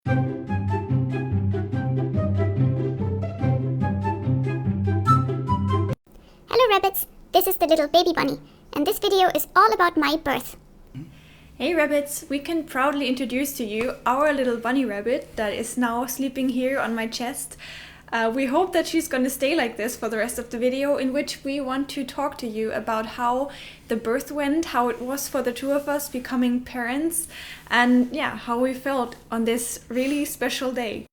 Hello rabbits, this is the little baby bunny, and this video is all about my birth. Hey rabbits, we can proudly introduce to you our little bunny rabbit that is now sleeping here on my chest. We hope that she's going to stay like this for the rest of the video, in which we want to talk to you about how the birth went, how it was for the two of us becoming parents, and yeah, how we felt on this really special day.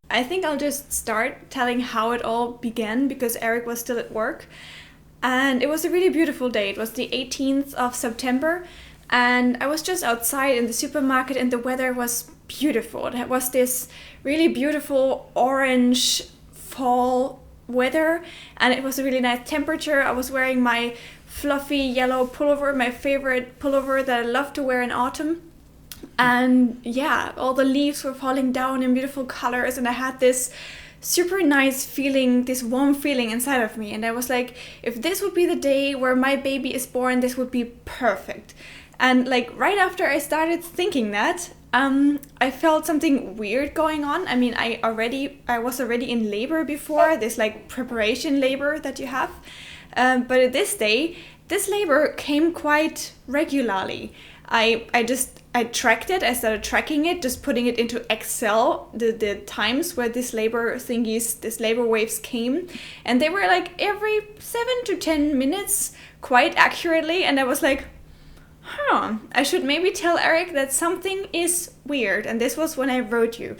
I think I'll just start telling how it all began, because Eric was still at work. And it was a really beautiful day. It was the 18th of September, and I was just outside in the supermarket and the weather was beautiful. It was this really beautiful orange fall weather, and it was a really nice temperature. I was wearing my fluffy yellow pullover, my favorite pullover that I love to wear in autumn. And yeah, all the leaves were falling down in beautiful colors, and I had this super nice feeling, this warm feeling inside of me. And I was like, if this would be the day where my baby is born, this would be perfect. And like right after I started thinking that, I felt something weird going on. I mean, I was already in labor before, this like preparation labor that you have. But this day, this labor came quite regularly. I tracked it. I started tracking it, just putting it into Excel, the times where this labor waves came. And they were like every 7 to 10 minutes, quite accurately. And I was like, I should maybe tell Eric that something is weird. And this was when I wrote you.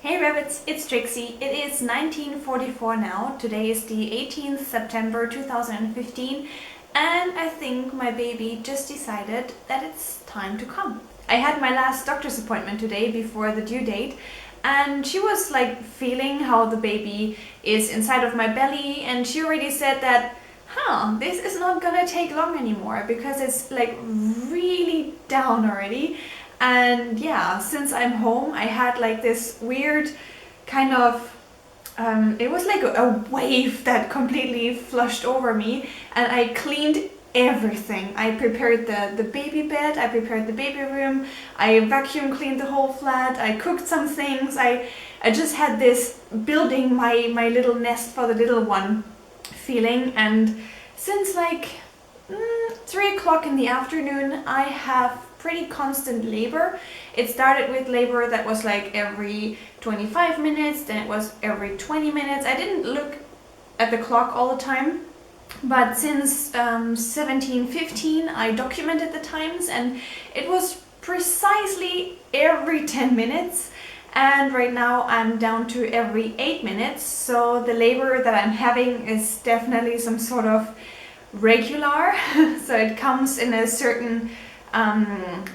Hey rabbits, it's Trixie. It is 1944 now. Today is the 18th September 2015. And I think my baby just decided that it's time to come. I had my last doctor's appointment today before the due date, and she was like feeling how the baby is inside of my belly, and she already said that, this is not gonna take long anymore because it's like really down already. And yeah, since I'm home, I had like this weird kind of it was like a wave that completely flushed over me, and I cleaned everything. I prepared the baby bed, I prepared the baby room, I vacuum cleaned the whole flat, I cooked some things. I just had this building my little nest for the little one feeling. And since like 3 o'clock in the afternoon, I have pretty constant labor. It started with labor that was like every 25 minutes, then it was every 20 minutes. I didn't look at the clock all the time, but since 1715 I documented the times, and it was precisely every 10 minutes. And right now I'm down to every 8 minutes, so the labor that I'm having is definitely some sort of regular. So it comes in a certain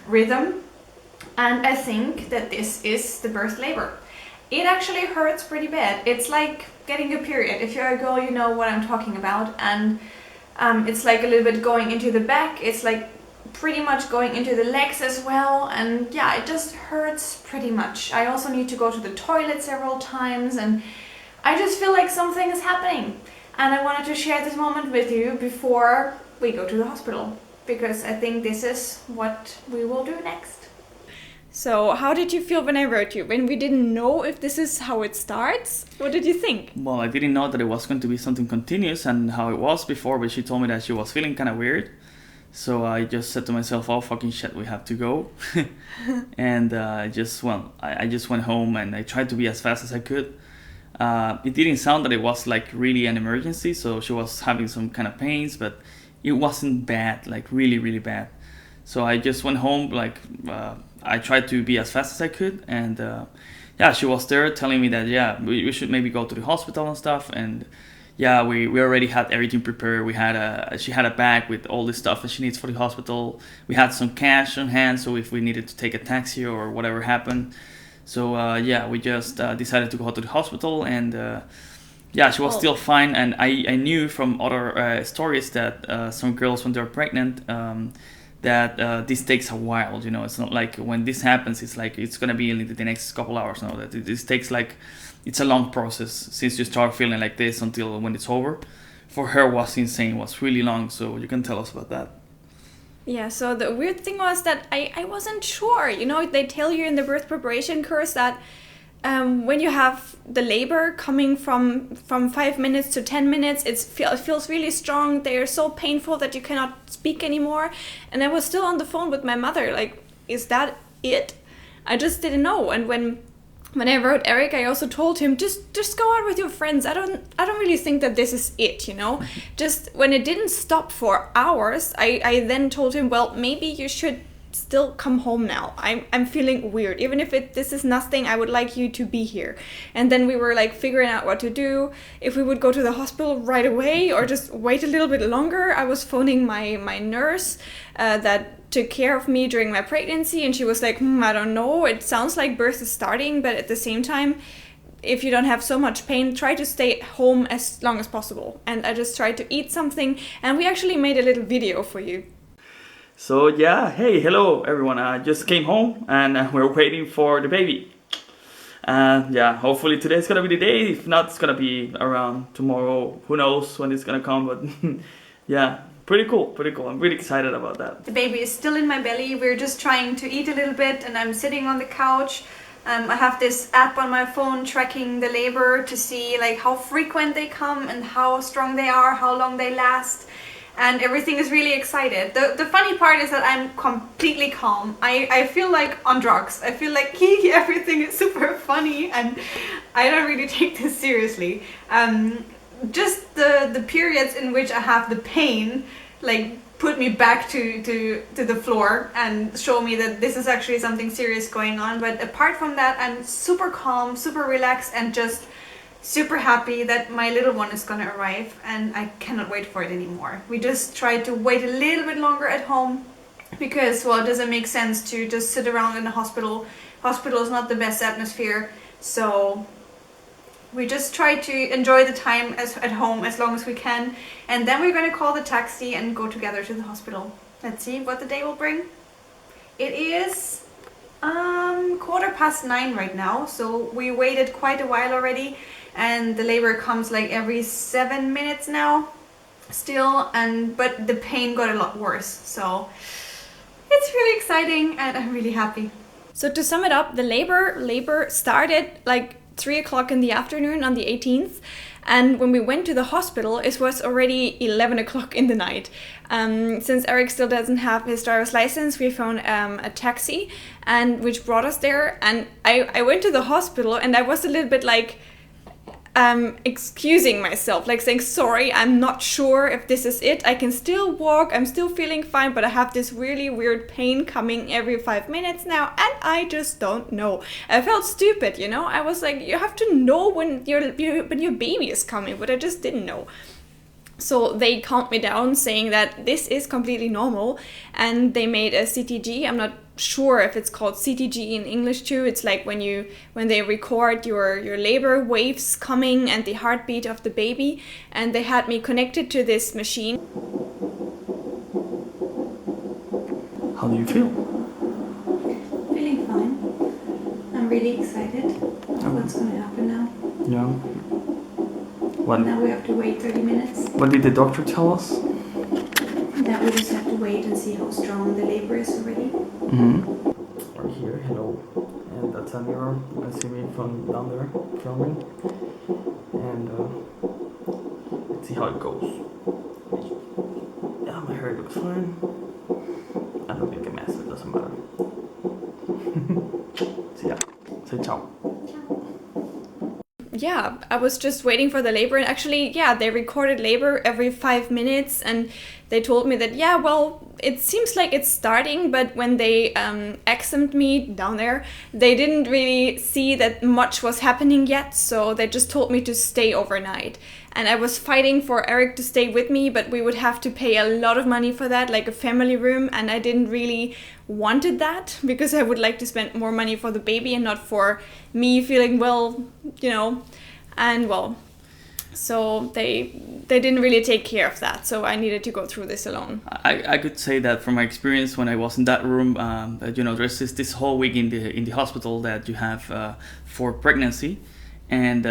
rhythm, and I think that this is the birth labor. It actually hurts pretty bad. It's like getting a period. If you're a girl, you know what I'm talking about. And it's like a little bit going into the back. It's like pretty much going into the legs as well. And yeah, it just hurts pretty much. I also need to go to the toilet several times, and I just feel like something is happening. And I wanted to share this moment with you before we go to the hospital, because I think this is what we will do next. So how did you feel when I wrote you? When we didn't know if this is how it starts? What did you think? Well, I didn't know that it was going to be something continuous and how it was before, but she told me that she was feeling kind of weird. So I just said to myself, oh fucking shit, we have to go. And I just went home, and I tried to be as fast as I could. It didn't sound that it was like really an emergency, so she was having some kind of pains, but it wasn't bad, like really, really bad. So I just went home, like I tried to be as fast as I could, and she was there telling me that we should maybe go to the hospital and stuff. And yeah, we already had everything prepared. She had a bag with all the stuff that she needs for the hospital. We had some cash on hand, so if we needed to take a taxi or whatever happened. So we just decided to go to the hospital, and she was still fine. And I knew from other stories that some girls, when they're pregnant, that this takes a while. You know, it's not like when this happens, it's like it's gonna be in the next couple hours. No, that this takes like, it's a long process since you start feeling like this until when it's over. For her, was insane. Was really long. So you can tell us about that. Yeah, so the weird thing was that I wasn't sure. You know, they tell you in the birth preparation course that when you have the labor coming from 5 minutes to 10 minutes, it feels really strong. They are so painful that you cannot speak anymore. And I was still on the phone with my mother, like, is that it? I just didn't know. And when I wrote Eric, I also told him, just go out with your friends. I don't really think that this is it, you know. Just when it didn't stop for hours, I then told him, well, maybe you should still come home now. I'm feeling weird. Even if this is nothing, I would like you to be here. And then we were like figuring out what to do, if we would go to the hospital right away or just wait a little bit longer. I was phoning my nurse that took care of me during my pregnancy, and she was like, I don't know, it sounds like birth is starting, but at the same time, if you don't have so much pain, try to stay home as long as possible. And I just tried to eat something, and we actually made a little video for you. So yeah, hey, hello everyone. I just came home and we're waiting for the baby. Yeah, hopefully today's gonna be the day. If not, it's gonna be around tomorrow. Who knows when it's gonna come, but yeah. Pretty cool. I'm really excited about that. The baby is still in my belly. We're just trying to eat a little bit, and I'm sitting on the couch. I have this app on my phone tracking the labor to see like how frequent they come and how strong they are, how long they last, and everything is really excited. The funny part is that I'm completely calm. I feel like on drugs. I feel like everything is super funny, and I don't really take this seriously. Just the periods in which I have the pain, like, put me back to the floor and show me that this is actually something serious going on. But apart from that, I'm super calm, super relaxed, and just super happy that my little one is gonna arrive, and I cannot wait for it anymore. We just tried to wait a little bit longer at home because, well, it doesn't make sense to just sit around in the hospital. Hospital is not the best atmosphere, so we just try to enjoy the time at home as long as we can, and then we're going to call the taxi and go together to the hospital. Let's see what the day will bring. It is 9:15 right now, so we waited quite a while already, and the labor comes like every 7 minutes now still, but the pain got a lot worse, so it's really exciting and I'm really happy. So to sum it up, the labor started like 3 o'clock in the afternoon on the 18th, and when we went to the hospital it was already 11 o'clock in the night. Since Eric still doesn't have his driver's license, we found a taxi which brought us there, and I went to the hospital and I was a little bit like excusing myself, like saying, sorry, I'm not sure if this is it. I can still walk, I'm still feeling fine, but I have this really weird pain coming every 5 minutes now, and I just don't know. I felt stupid, you know. I was like, you have to know when your baby is coming, but I just didn't know. So they calmed me down, saying that this is completely normal, and they made a CTG. I'm not sure if it's called CTG in English too. It's like when they record your labor waves coming and the heartbeat of the baby, and they had me connected to this machine. How do you feel? Feeling fine. I'm really excited. What's going to happen now? Yeah. What? Now we have to wait 30 minutes. What did the doctor tell us? That we just have to wait and see how strong the labor is already. We're here, hello. And that's a mirror. You can see me from down there filming. And let's see how it goes. Yeah, my hair looks fine. I look like a mess, it doesn't matter. So yeah, say ciao. Yeah, I was just waiting for the labor, and actually, yeah, they recorded labor every 5 minutes, and they told me that, yeah, well, it seems like it's starting, but when they examined me down there, they didn't really see that much was happening yet, so they just told me to stay overnight. And I was fighting for Eric to stay with me, but we would have to pay a lot of money for that, like a family room, and I didn't really wanted that, because I would like to spend more money for the baby and not for me feeling well, you know, and well, so they didn't really take care of that, so I needed to go through this alone. I could say that from my experience when I was in that room, that, you know, there's this whole week in the hospital that you have for pregnancy, and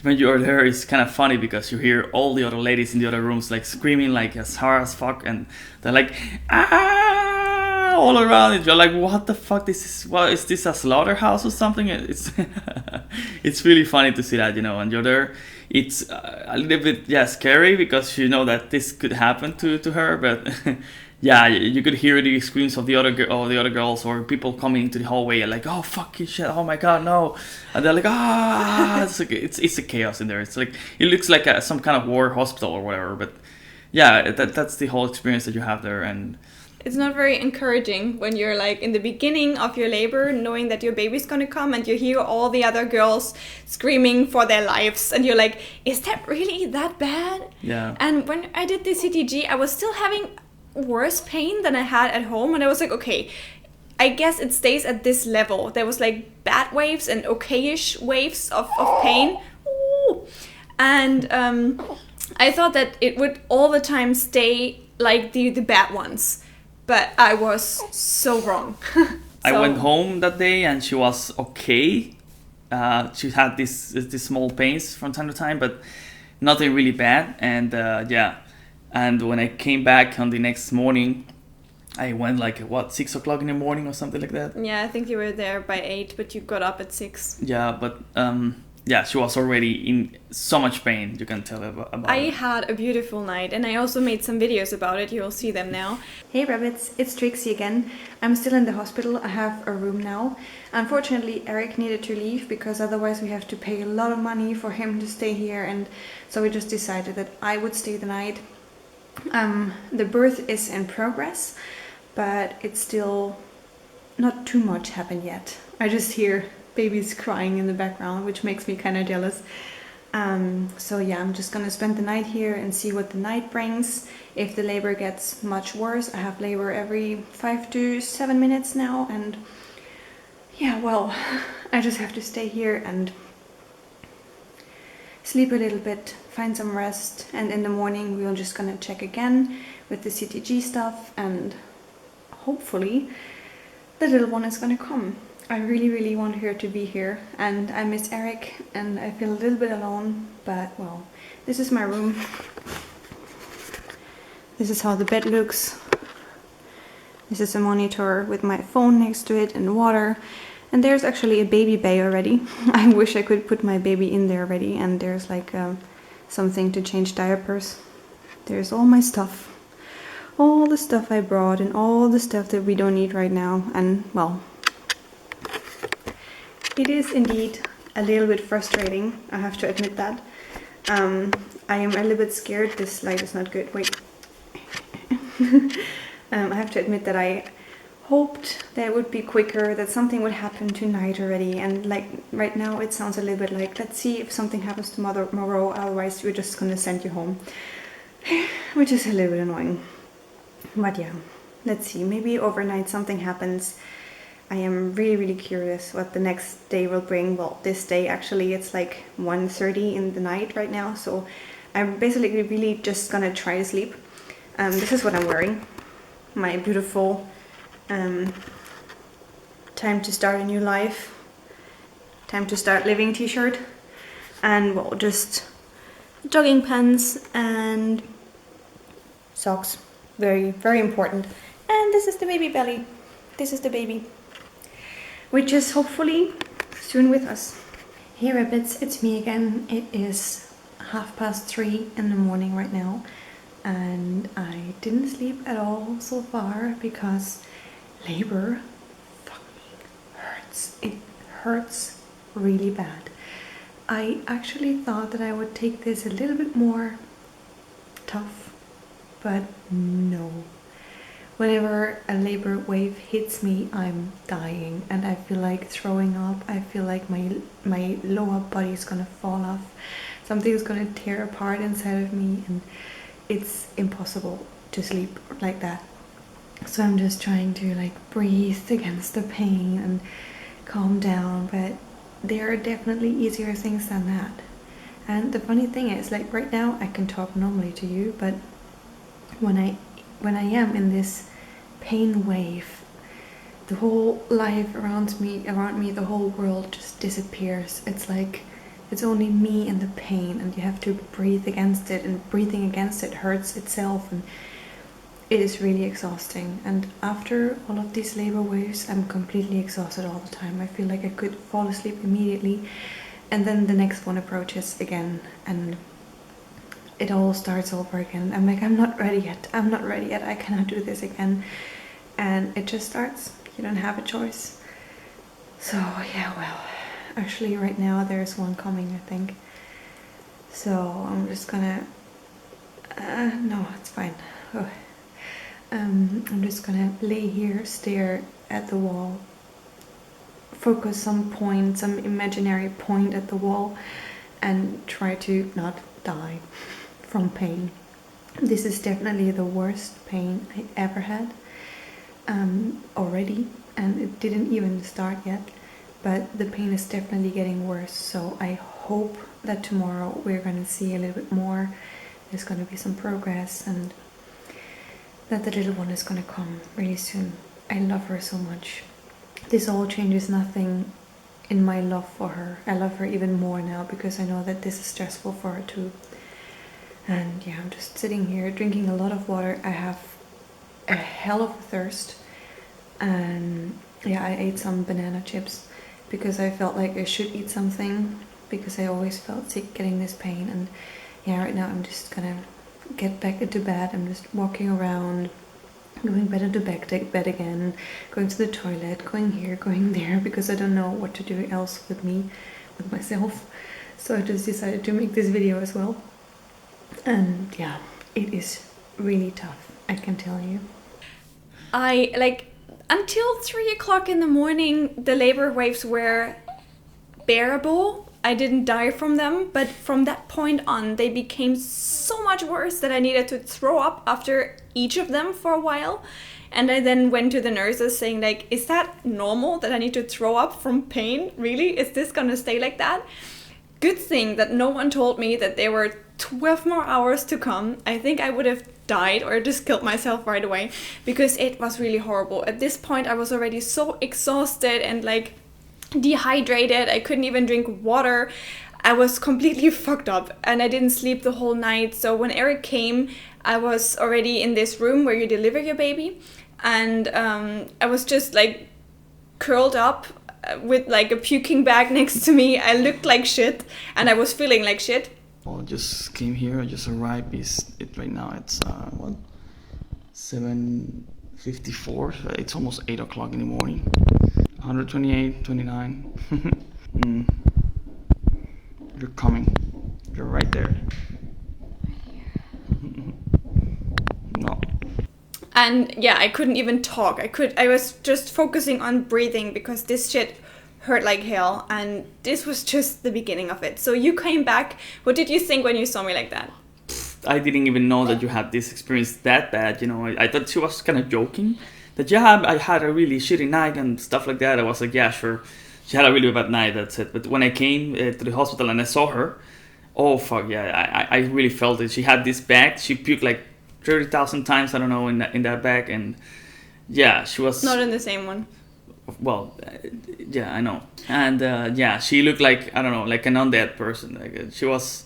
when you're there, it's kind of funny because you hear all the other ladies in the other rooms like screaming like as hard as fuck, and they're like ah all around it. You're like, what the fuck? Is this a slaughterhouse or something? It's it's really funny to see that, and you're there. It's a little bit scary because you know that this could happen to her, but yeah, you could hear the screams of the other girls or people coming into the hallway and like, oh fucking shit, oh my god, no, and they're like it's a chaos in there. It's like it looks like some kind of war hospital or whatever, but yeah, that's the whole experience that you have there. And it's not very encouraging when you're like in the beginning of your labor, knowing that your baby's gonna come, and you hear all the other girls screaming for their lives, and you're like, is that really that bad? Yeah. And when I did the CTG, I was still having worse pain than I had at home, and I was like, okay, I guess it stays at this level. There was like bad waves and okayish waves of pain. Ooh. And I thought that it would all the time stay like the bad ones. But I was so wrong. I went home that day and she was okay. She had these small pains from time to time, but nothing really bad. And and when I came back on the next morning, I went like 6 o'clock in the morning or something like that. Yeah, I think you were there by 8, but you got up at 6. Yeah, but she was already in so much pain. You can tell about I it. had a beautiful night, and I also made some videos about it. You'll see them now. Hey rabbits, it's Trixie again. I'm still in the hospital. I have a room now. Unfortunately, Eric needed to leave because otherwise we have to pay a lot of money for him to stay here, and so we just decided that I would stay the night. The birth is in progress, but it's still not too much happened yet. I just hear babies crying in the background, which makes me kind of jealous. So yeah, I'm just gonna spend the night here and see what the night brings. If the labor gets much worse, I have labor every 5 to 7 minutes now, and yeah, well, I just have to stay here and sleep a little bit, find some rest, and in the morning we're just gonna check again with the CTG stuff, and hopefully the little one is gonna come. I really, really want her to be here, and I miss Eric, and I feel a little bit alone, but well, this is my room. This is how the bed looks. This is a monitor with my phone next to it and water, and there's actually a baby bay already. I wish I could put my baby in there already, and there's like something to change diapers. There's all my stuff. All the stuff I brought and all the stuff that we don't need right now, and well, it is indeed a little bit frustrating, I have to admit that. I am a little bit scared. This light is not good. Wait. I have to admit that I hoped that it would be quicker, that something would happen tonight already, and like right now it sounds a little bit like, let's see if something happens tomorrow, otherwise we're just gonna send you home. Which is a little bit annoying. But yeah, let's see, maybe overnight something happens. I am really, really curious what the next day will bring. Well, this day actually, it's like 1:30 in the night right now, so I'm basically really just gonna try to sleep. This is what I'm wearing. My beautiful time to start a new life, time to start living t-shirt, and well, just jogging pants and socks. Very, very important. And this is the baby belly. This is the baby, which is hopefully soon with us. Hey rabbits, it's me again. It is 3:30 in the morning right now, and I didn't sleep at all so far because labor fucking hurts. It hurts really bad. I actually thought that I would take this a little bit more tough, but no. Whenever a labor wave hits me, I'm dying and I feel like throwing up. I feel like my lower body is gonna fall off. Something's gonna tear apart inside of me, and it's impossible to sleep like that. So I'm just trying to like breathe against the pain and calm down, but there are definitely easier things than that. And the funny thing is, like right now I can talk normally to you, but when I am in this pain wave, the whole life around me, the whole world just disappears. It's like it's only me and the pain, and you have to breathe against it, and breathing against it hurts itself, and it is really exhausting. And after all of these labor waves, I'm completely exhausted all the time. I feel like I could fall asleep immediately, and then the next one approaches again, and it all starts over again. I'm like, I'm not ready yet, I cannot do this again. And it just starts. You don't have a choice. So yeah, well, actually right now there's one coming, I think. So I'm just gonna no, it's fine. Oh. I'm just gonna lay here, stare at the wall, focus some imaginary point at the wall, and try to not die from pain. This is definitely the worst pain I ever had already, and it didn't even start yet, but the pain is definitely getting worse. So I hope that tomorrow we're going to see a little bit more, there's going to be some progress, and that the little one is going to come really soon. I love her so much. This all changes nothing in my love for her. I love her even more now because I know that this is stressful for her too. And yeah, I'm just sitting here drinking a lot of water. I have a hell of a thirst, and yeah, I ate some banana chips because I felt like I should eat something, because I always felt sick getting this pain. And yeah, right now I'm just gonna get back into bed. I'm just walking around, going back into bed again, going to the toilet, going here, going there, because I don't know what to do else with myself. So I just decided to make this video as well. And yeah, it is really tough, I can tell you. Until 3 o'clock in the morning, the labor waves were bearable. I didn't die from them, but from that point on, they became so much worse that I needed to throw up after each of them for a while. And I then went to the nurses saying, like, is that normal that I need to throw up from pain? Really? Is this gonna stay like that? Good thing that no one told me that there were 12 more hours to come. I think I would have died or just killed myself right away, because it was really horrible. At this point, I was already so exhausted and like dehydrated. I couldn't even drink water. I was completely fucked up, and I didn't sleep the whole night. So when Eric came, I was already in this room where you deliver your baby, and I was just like curled up with like a puking bag next to me. I looked like shit, and I was feeling like shit. Well, just came here. I just arrived. Right now it's 7:54. It's almost 8 o'clock in the morning. 128, 29. You're coming. You're right there. No. And yeah, I couldn't even talk. I was just focusing on breathing because this shit hurt like hell, and this was just the beginning of it. So you came back. What did you think when you saw me like that? I didn't even know that you had this experience that bad. You know, I thought she was kind of joking. That yeah, I had a really shitty night and stuff like that. I was like, yeah, sure. She had a really bad night, that's it. But when I came to the hospital and I saw her, oh fuck yeah, I really felt it. She had this bag. She puked like 30,000 times, I don't know, in that bag. And yeah, she was... Not in the same one. Well, yeah, I know. And yeah, she looked like, I don't know, like an undead person. Like she was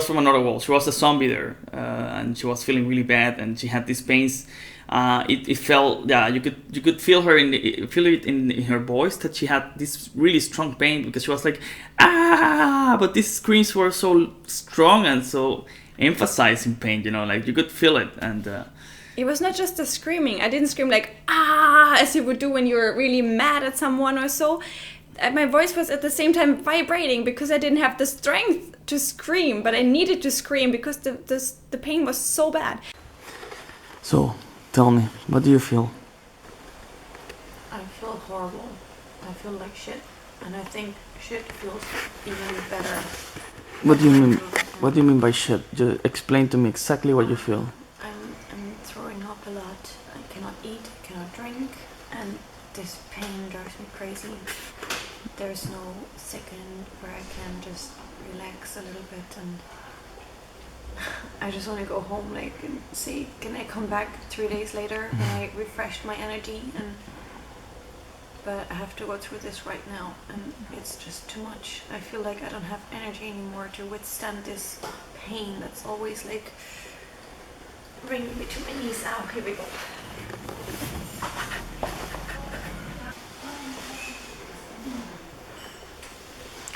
from another world. She was a zombie there, and she was feeling really bad, and she had these pains. It felt, yeah, you could feel it in her voice that she had this really strong pain, because she was like, ah, but these screams were so strong and so emphasizing pain, you know, like you could feel it. And it was not just the screaming. I didn't scream like, ah, as you would do when you're really mad at someone or so. My voice was at the same time vibrating because I didn't have the strength to scream, but I needed to scream because the pain was so bad. So, tell me, what do you feel? I feel horrible. I feel like shit. And I think shit feels even better. What do you mean? What do you mean by shit? Just explain to me exactly what you feel. I'm throwing up a lot. I cannot eat, I cannot drink, and this pain drives me crazy. There's no second where I can just relax a little bit, and I just want to go home, like, and see, can I come back 3 days later when I refreshed my energy? And but I have to go through this right now, and it's just too much. I feel like I don't have energy anymore to withstand this pain that's always like bringing me to my knees. Ow, here we go.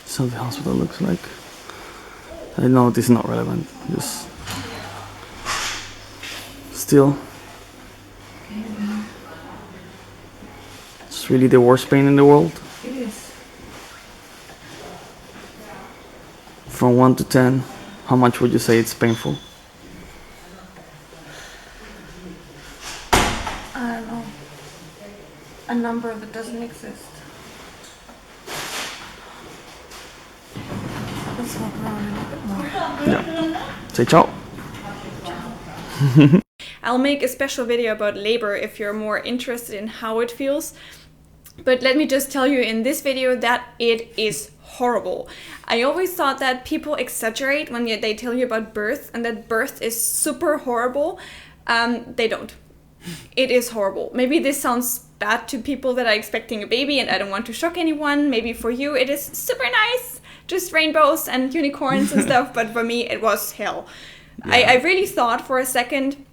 So the hospital looks like. I know this is not relevant. Just still, it's really the worst pain in the world. It is. From 1 to 10, how much would you say it's painful? I don't know. A number that doesn't exist. Let's walk around a little bit more. Yeah. Say ciao. I'll make a special video about labor if you're more interested in how it feels. But let me just tell you in this video that it is horrible. I always thought that people exaggerate when they tell you about birth and that birth is super horrible. They don't. It is horrible. Maybe this sounds bad to people that are expecting a baby and I don't want to shock anyone. Maybe for you it is super nice. Just rainbows and unicorns and stuff. But for me it was hell. Yeah. I really thought for a second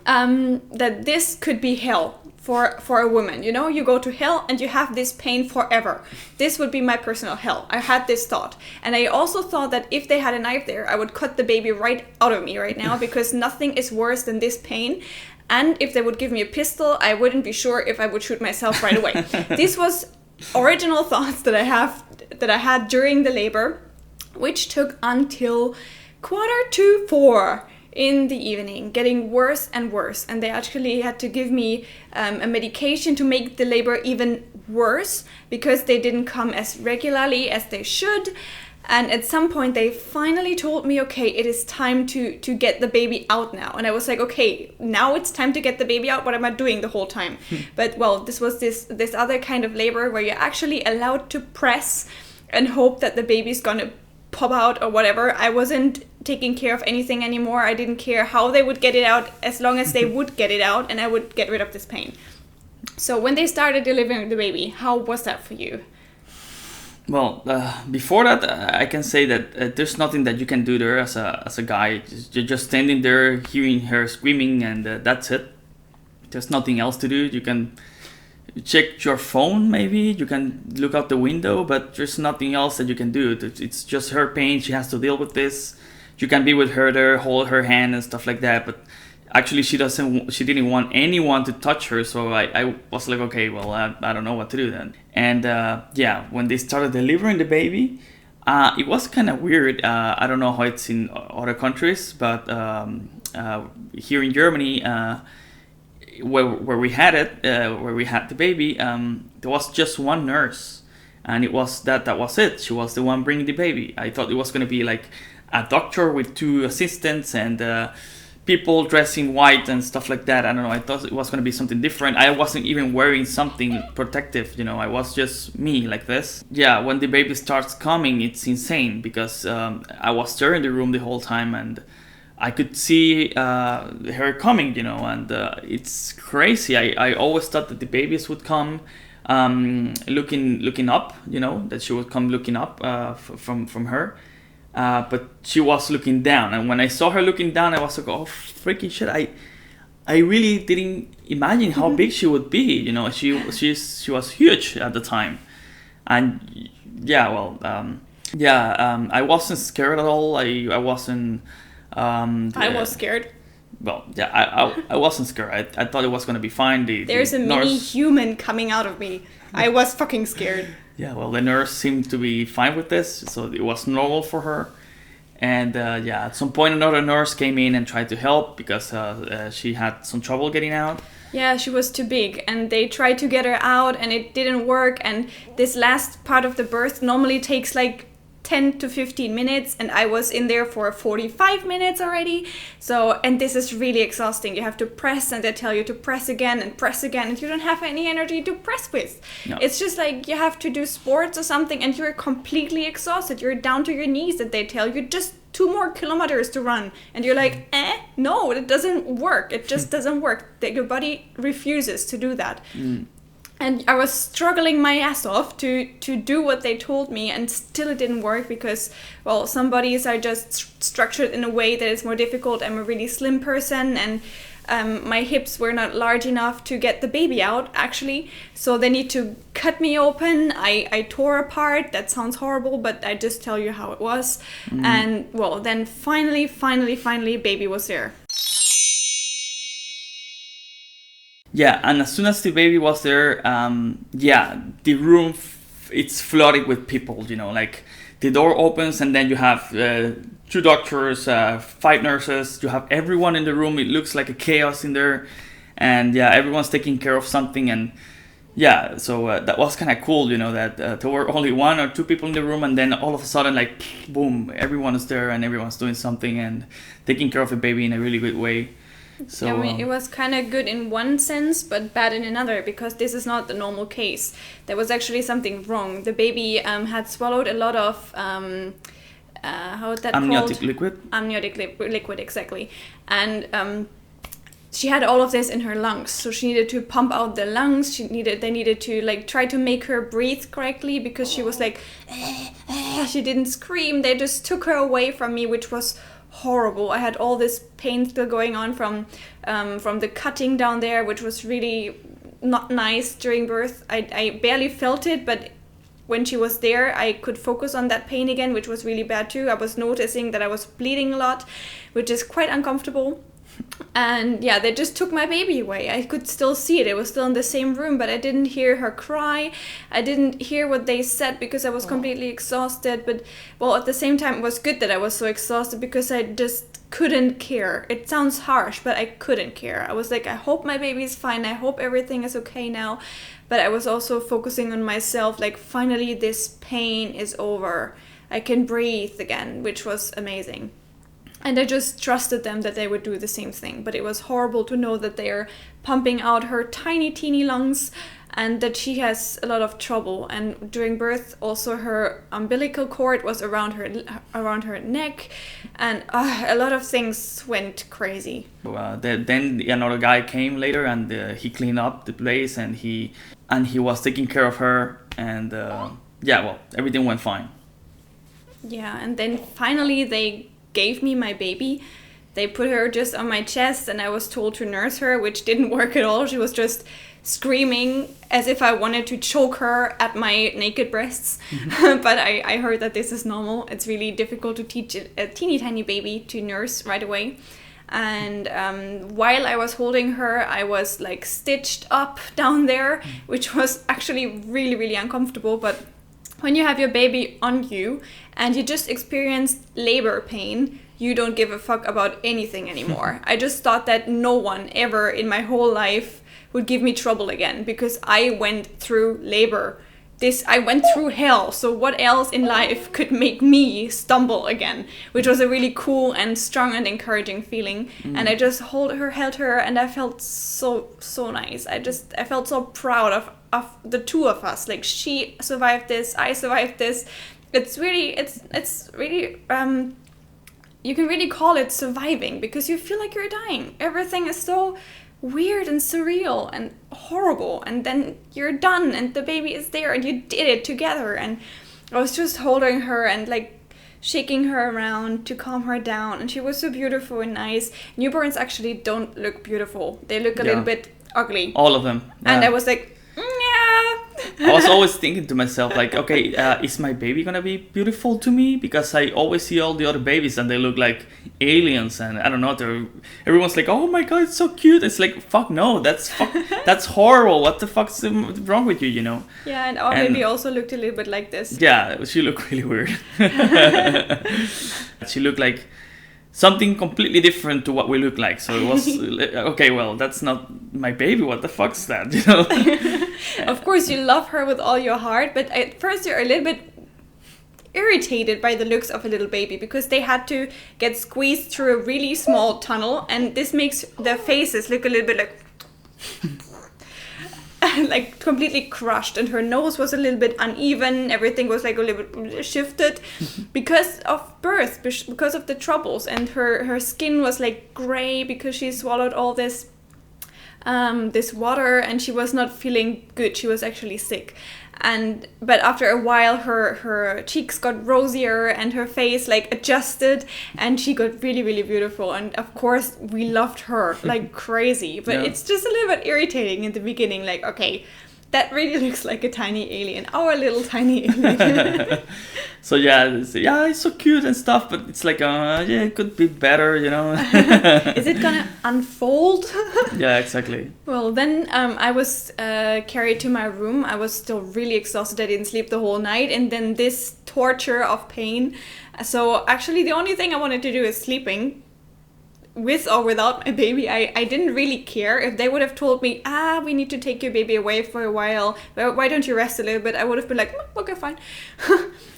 that this could be hell for a woman. You know, you go to hell and you have this pain forever. This would be my personal hell. I had this thought. And I also thought that if they had a knife there, I would cut the baby right out of me right now because nothing is worse than this pain. And if they would give me a pistol, I wouldn't be sure if I would shoot myself right away. This was original thoughts that I had during the labor, which took until 3:45 in the evening, getting worse and worse. And they actually had to give me a medication to make the labor even worse because they didn't come as regularly as they should. And at some point they finally told me, okay, it is time to get the baby out now. And I was like, okay, now it's time to get the baby out. What am I doing the whole time? But well, this was this other kind of labor where you're actually allowed to press and hope that the baby's gonna pop out or whatever. I wasn't taking care of anything anymore. I didn't care how they would get it out as long as they would get it out and I would get rid of this pain. So when they started delivering the baby, how was that for you? Well, before that, I can say that there's nothing that you can do there as a guy. You're just standing there, hearing her screaming, and that's it. There's nothing else to do. You can check your phone, maybe. You can look out the window, but there's nothing else that you can do. It's just her pain. She has to deal with this. You can be with her there, hold her hand and stuff like that. But actually, she didn't want anyone to touch her. So I was like, okay, well, I don't know what to do then. And yeah, when they started delivering the baby, it was kind of weird. I don't know how it's in other countries, but here in Germany, where we had it, where we had the baby, there was just one nurse, and it was that was it. She was the one bringing the baby. I thought it was going to be like a doctor with 2 assistants and people dressed in white and stuff like that. I don't know. I thought it was going to be something different. I wasn't even wearing something protective, you know. I was just me like this. Yeah, when the baby starts coming, it's insane because I was there in the room the whole time and I could see her coming, you know, and it's crazy. I always thought that the babies would come looking up, you know, that she would come looking up from her. But she was looking down, and when I saw her looking down, I was like, "Oh, freaking shit!" I really didn't imagine how big she would be. You know, she was huge at the time, and yeah, well, I wasn't scared at all. I wasn't. I was scared. Well, yeah, I wasn't scared. I thought it was gonna be fine. There's a mini human coming out of me. I was fucking scared. Yeah, well, the nurse seemed to be fine with this, so it was normal for her. And yeah, at some point another nurse came in and tried to help because she had some trouble getting out. Yeah, she was too big and they tried to get her out and it didn't work. And this last part of the birth normally takes like 10 to 15 minutes and I was in there for 45 minutes already. So, and this is really exhausting. You have to press and they tell you to press again and you don't have any energy to press with. No. It's just like you have to do sports or something and you're completely exhausted. You're down to your knees and they tell you just 2 more kilometers to run. And you're like, no, it doesn't work. It just doesn't work. Your body refuses to do that. And I was struggling my ass off to do what they told me, and still it didn't work because, well, some bodies are just structured in a way that is more difficult. I'm a really slim person, and my hips were not large enough to get the baby out, actually. So they need to cut me open. I tore apart. That sounds horrible, but I just tell you how it was. And, well, then finally, baby was there. Yeah, and as soon as the baby was there, the room, it's flooded with people, you know, like the door opens and then you have 2 doctors, 5 nurses, you have everyone in the room. It looks like a chaos in there, and yeah, everyone's taking care of something. And yeah, so that was kind of cool, you know, that there were only 1 or 2 people in the room, and then all of a sudden, like, boom, everyone is there and everyone's doing something and taking care of the baby in a really good way. So, yeah, I mean, it was kind of good in one sense, but bad in another, because this is not the normal case. There was actually something wrong. The baby had swallowed a lot of, how is that amniotic called? liquid? Amniotic liquid, exactly. And she had all of this in her lungs, so she needed to pump out the lungs. They needed to, like, try to make her breathe correctly, because she was like, she didn't scream. They just took her away from me, which was horrible. I had all this pain still going on from the cutting down there, which was really not nice during birth. I barely felt it, but when she was there, I could focus on that pain again, which was really bad too. I was noticing that I was bleeding a lot, which is quite uncomfortable. And yeah, they just took my baby away. I could still see it. It was still in the same room, but I didn't hear her cry. I didn't hear what they said because I was completely exhausted. But, well, at the same time, it was good that I was so exhausted because I just couldn't care. It sounds harsh, but I couldn't care. I was like, I hope my baby is fine. I hope everything is okay now. But I was also focusing on myself, like, finally this pain is over. I can breathe again, which was amazing. And I just trusted them that they would do the same thing. But it was horrible to know that they are pumping out her tiny, teeny lungs and that she has a lot of trouble. And during birth, also her umbilical cord was around her neck. And a lot of things went crazy. Then another guy came later, and he cleaned up the place, and he was taking care of her. And everything went fine. Yeah, and then finally they gave me my baby. They put her just on my chest, and I was told to nurse her, which didn't work at all. She was just screaming as if I wanted to choke her at my naked breasts. But I heard that this is normal. It's really difficult to teach a teeny tiny baby to nurse right away. And while I was holding her, I was like stitched up down there, which was actually really, really uncomfortable. But when you have your baby on you and you just experienced labor pain, you don't give a fuck about anything anymore. I just thought that no one ever in my whole life would give me trouble again, because I went through labor. I went through hell, so what else in life could make me stumble again? Which was a really cool and strong and encouraging feeling. And I just held her, and I felt so nice. I felt so proud of the two of us. Like, she survived this, I survived this. It's really you can really call it surviving, because you feel like you're dying. Everything is so weird and surreal and horrible, and then you're done and the baby is there and you did it together. And I was just holding her and like shaking her around to calm her down, and she was so beautiful and nice. Newborns actually don't look beautiful. They look a little bit ugly. All of them. And I was like, yeah. I was always thinking to myself, like, okay, is my baby gonna be beautiful to me? Because I always see all the other babies and they look like aliens, and I don't know, everyone's like, oh my god, it's so cute. It's like, fuck no, that's horrible. What the fuck's wrong with you, you know? Yeah, and our baby also looked a little bit like this. Yeah, she looked really weird. She looked like something completely different to what we look like. So it was, okay, well, that's not my baby. What the fuck's that, you know? Of course, you love her with all your heart, but at first you're a little bit irritated by the looks of a little baby, because they had to get squeezed through a really small tunnel, and this makes their faces look a little bit like like completely crushed, and her nose was a little bit uneven. Everything was like a little bit shifted because of birth, because of the troubles, and her skin was like gray because she swallowed all this this water, and she was not feeling good. She was actually sick. But after a while, her cheeks got rosier and her face like adjusted, and she got really, really beautiful. And of course, we loved her like crazy. But it's just a little bit irritating in the beginning. Like, okay, that really looks like a tiny alien, our little tiny alien. So it's so cute and stuff, but it's like, it could be better, Is it gonna unfold? Yeah, exactly. Well, then I was carried to my room. I was still really exhausted. I didn't sleep the whole night, and then this torture of pain. So actually, the only thing I wanted to do is sleeping. With or without my baby, I didn't really care. If they would have told me, we need to take your baby away for a while, why don't you rest a little bit, I would have been like, okay, fine.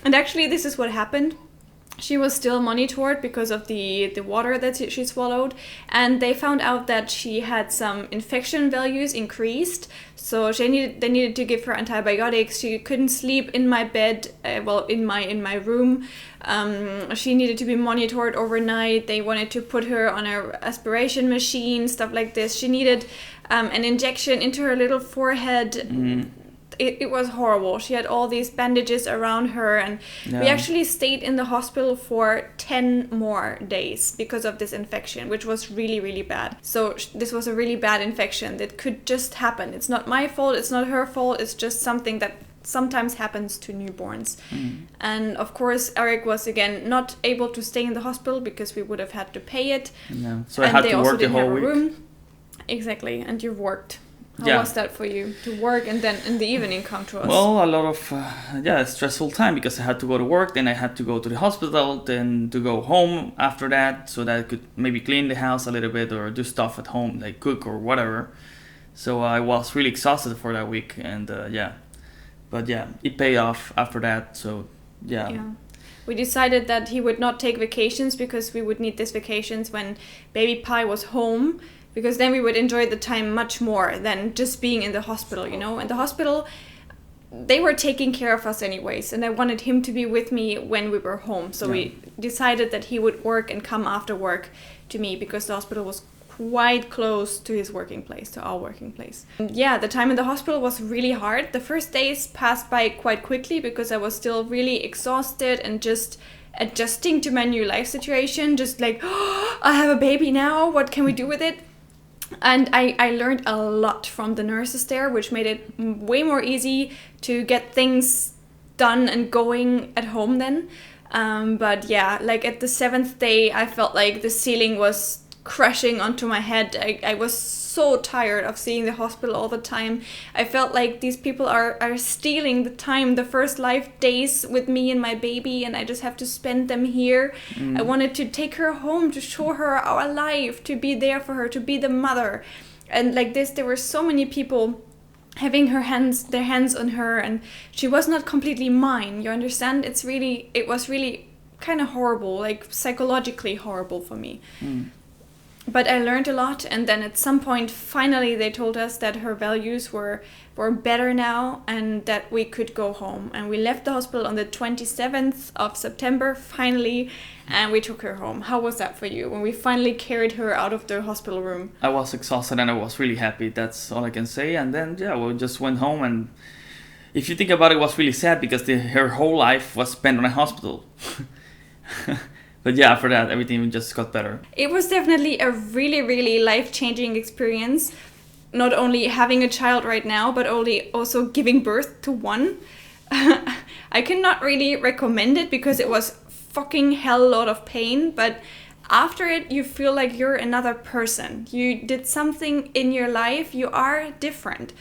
And actually, this is what happened. She was still monitored because of the water that she swallowed, and they found out that she had some infection values increased. So they needed to give her antibiotics. She couldn't sleep in my bed, in my room. She needed to be monitored overnight. They wanted to put her on a aspiration machine, stuff like this. She needed an injection into her little forehead. It was horrible. She had all these bandages around her, and we actually stayed in the hospital for 10 more days because of this infection, which was really, really bad. So this was a really bad infection that could just happen. It's not my fault, it's not her fault, it's just something that sometimes happens to newborns. And of course, Eric was again not able to stay in the hospital because we would have had to pay it. Yeah. So I had to work the whole week. Room. Exactly, and you've worked. How was that for you, to work and then in the evening come to us? Well, a lot of stressful time, because I had to go to work, then I had to go to the hospital, then to go home after that, so that I could maybe clean the house a little bit or do stuff at home, like cook or whatever. So I was really exhausted for that week, and but it paid off after that. So we decided that he would not take vacations because we would need these vacations when baby Pi was home, because then we would enjoy the time much more than just being in the hospital, In the hospital, they were taking care of us anyways, and I wanted him to be with me when we were home. So we decided that he would work and come after work to me, because the hospital was quite close to his working place, to our working place. The time in the hospital was really hard. The first days passed by quite quickly because I was still really exhausted and just adjusting to my new life situation. Just like, I have a baby now, what can we do with it? And I learned a lot from the nurses there, which made it way more easy to get things done and going at home then. But like at the 7th day, I felt like the ceiling was crashing onto my head. I was so tired of seeing the hospital all the time. I felt like these people are stealing the time, the first life days with me and my baby, and I just have to spend them here. I wanted to take her home, to show her our life, to be there for her, to be the mother. And like this, there were so many people having their hands on her, and she was not completely mine. You understand? It was really kind of horrible, like psychologically horrible for me. But I learned a lot, and then at some point, finally, they told us that her values were better now and that we could go home. And we left the hospital on the 27th of September, finally, and we took her home. How was that for you, when we finally carried her out of the hospital room? I was exhausted and I was really happy. That's all I can say. And then, we just went home, and if you think about it, it was really sad because her whole life was spent in a hospital. But after that, everything just got better. It was definitely a really, really life-changing experience. Not only having a child right now, but also giving birth to one. I cannot really recommend it because it was fucking hell lot of pain. But after it, you feel like you're another person. You did something in your life. You are different.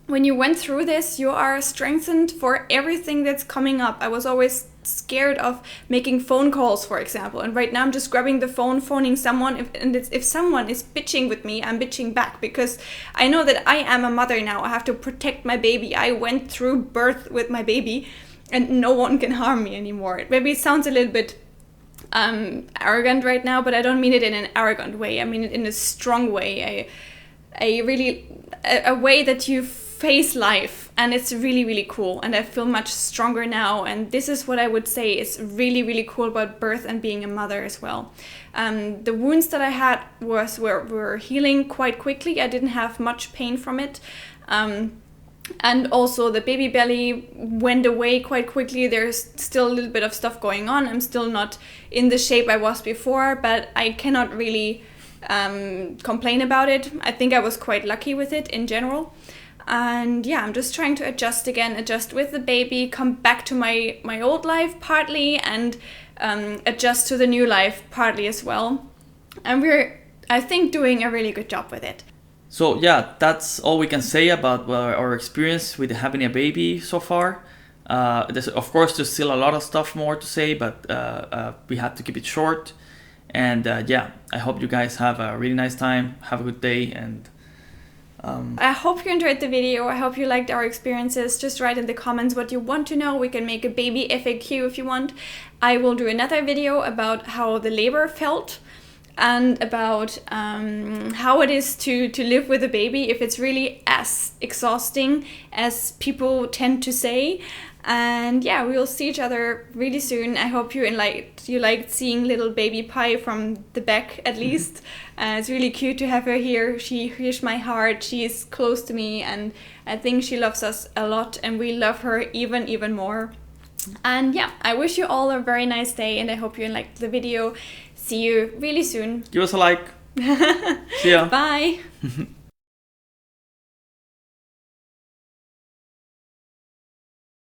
When you went through this, you are strengthened for everything that's coming up. I was always scared of making phone calls, for example, and right now I'm just grabbing the phone, phoning someone, if someone is bitching with me, I'm bitching back, because I know that I am a mother now. I have to protect my baby. I went through birth with my baby, and no one can harm me anymore. Maybe it sounds a little bit arrogant right now, but I don't mean it in an arrogant way. I mean it in a strong way, a way that you face life and it's really, really cool. And I feel much stronger now. And this is what I would say is really, really cool about birth and being a mother as well. The wounds that I had were healing quite quickly. I didn't have much pain from it. And also the baby belly went away quite quickly. There's still a little bit of stuff going on. I'm still not in the shape I was before, but I cannot really complain about it. I think I was quite lucky with it in general. And yeah, I'm just trying to adjust with the baby, come back to my old life partly, and adjust to the new life partly as well. And we're, I think, doing a really good job with it. So yeah, that's all we can say about our experience with having a baby so far. Of course, there's still a lot of stuff more to say, but we have to keep it short. And yeah, I hope you guys have a really nice time. Have a good day, and I hope you enjoyed the video. I hope you liked our experiences. Just write in the comments what you want to know. We can make a baby FAQ if you want. I will do another video about how the labor felt and about how it is to live with a baby, if it's really as exhausting as people tend to say. And yeah, we will see each other really soon. I hope you liked seeing little baby Pie from the back at least. It's really cute to have her here. She hears my heart. She is close to me, and I think she loves us a lot, and we love her even more. And yeah, I wish you all a very nice day, and I hope you liked the video. See you really soon. give us a like. See ya. Bye.